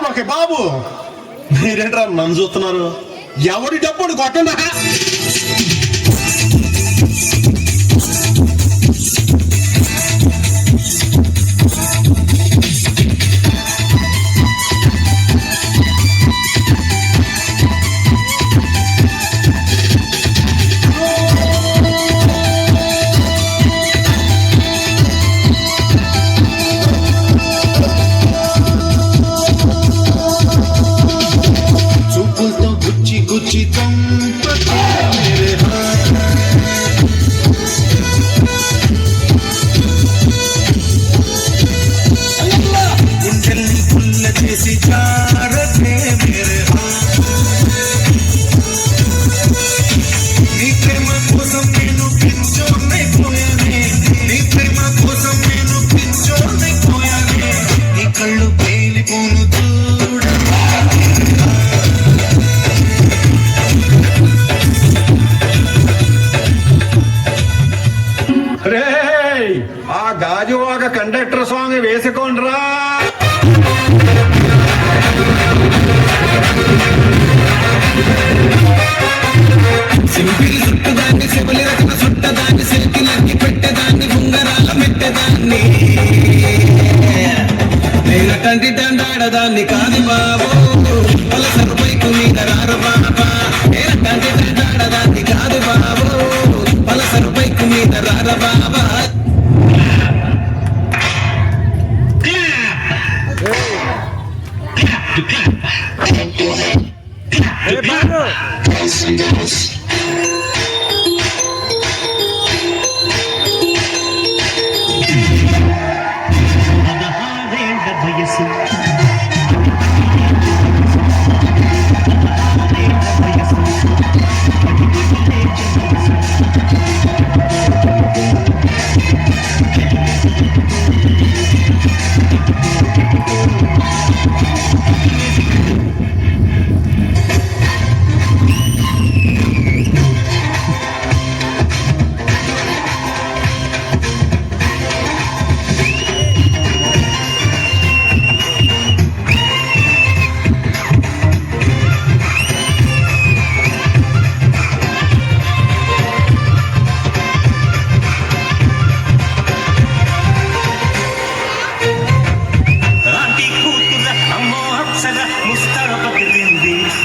Okay బాబు, మీరేంట్రా నన్ను చూస్తున్నారు? ఎవరి డబ్బులు కొట్టండా? ఆ గాజువాక కండక్టర్ సాంగ్ వేసుకోండ్రా. సింపిల్ చుట్టదాన్ని సిబలి రకన చుట్టదాన్ని సిల్కిలకి పెట్టేదాన్ని ఉంగరాల పెట్టేదాన్ని నేనటంటి దండాడదాన్ని కాదు బాబు పలసరు బైకు మీద రారు బాబా. నేనటంటి దండాడదాన్ని కాదు బాబు పలసరు బైకు మీద రార బాబా.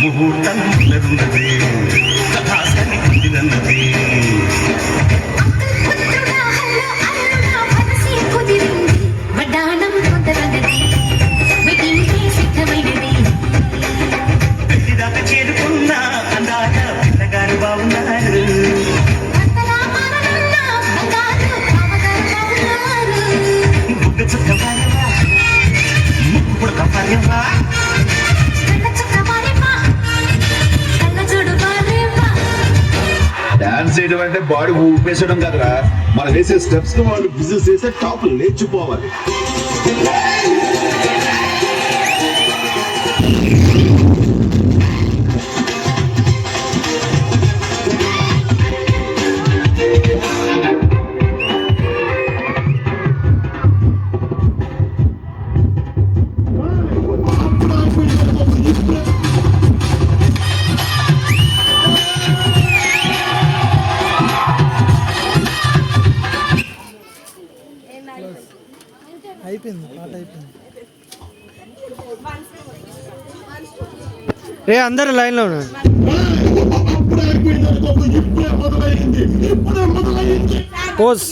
ముహూర్తం ఉన్నది కథాసని కుదిరన్నది. పెళ్లిదాకా చేరుకున్న అందాక పిల్లగారు బాగున్నారు. బుగ్గ చుక్క పారేవా, ముక్కు పుడక పారేవా, డాన్స్ చేయడం అంటే బాడీ ఊపేసడం కదరా, మనం వేసే స్టెప్స్ కు వాళ్ళు బిజినెస్ చేసే టాప్ లేచిపోవాలి. అయిపోయింది, పాట అయిపోయింది. రే అందరు లైన్లో ఉన్నారు. పోజ్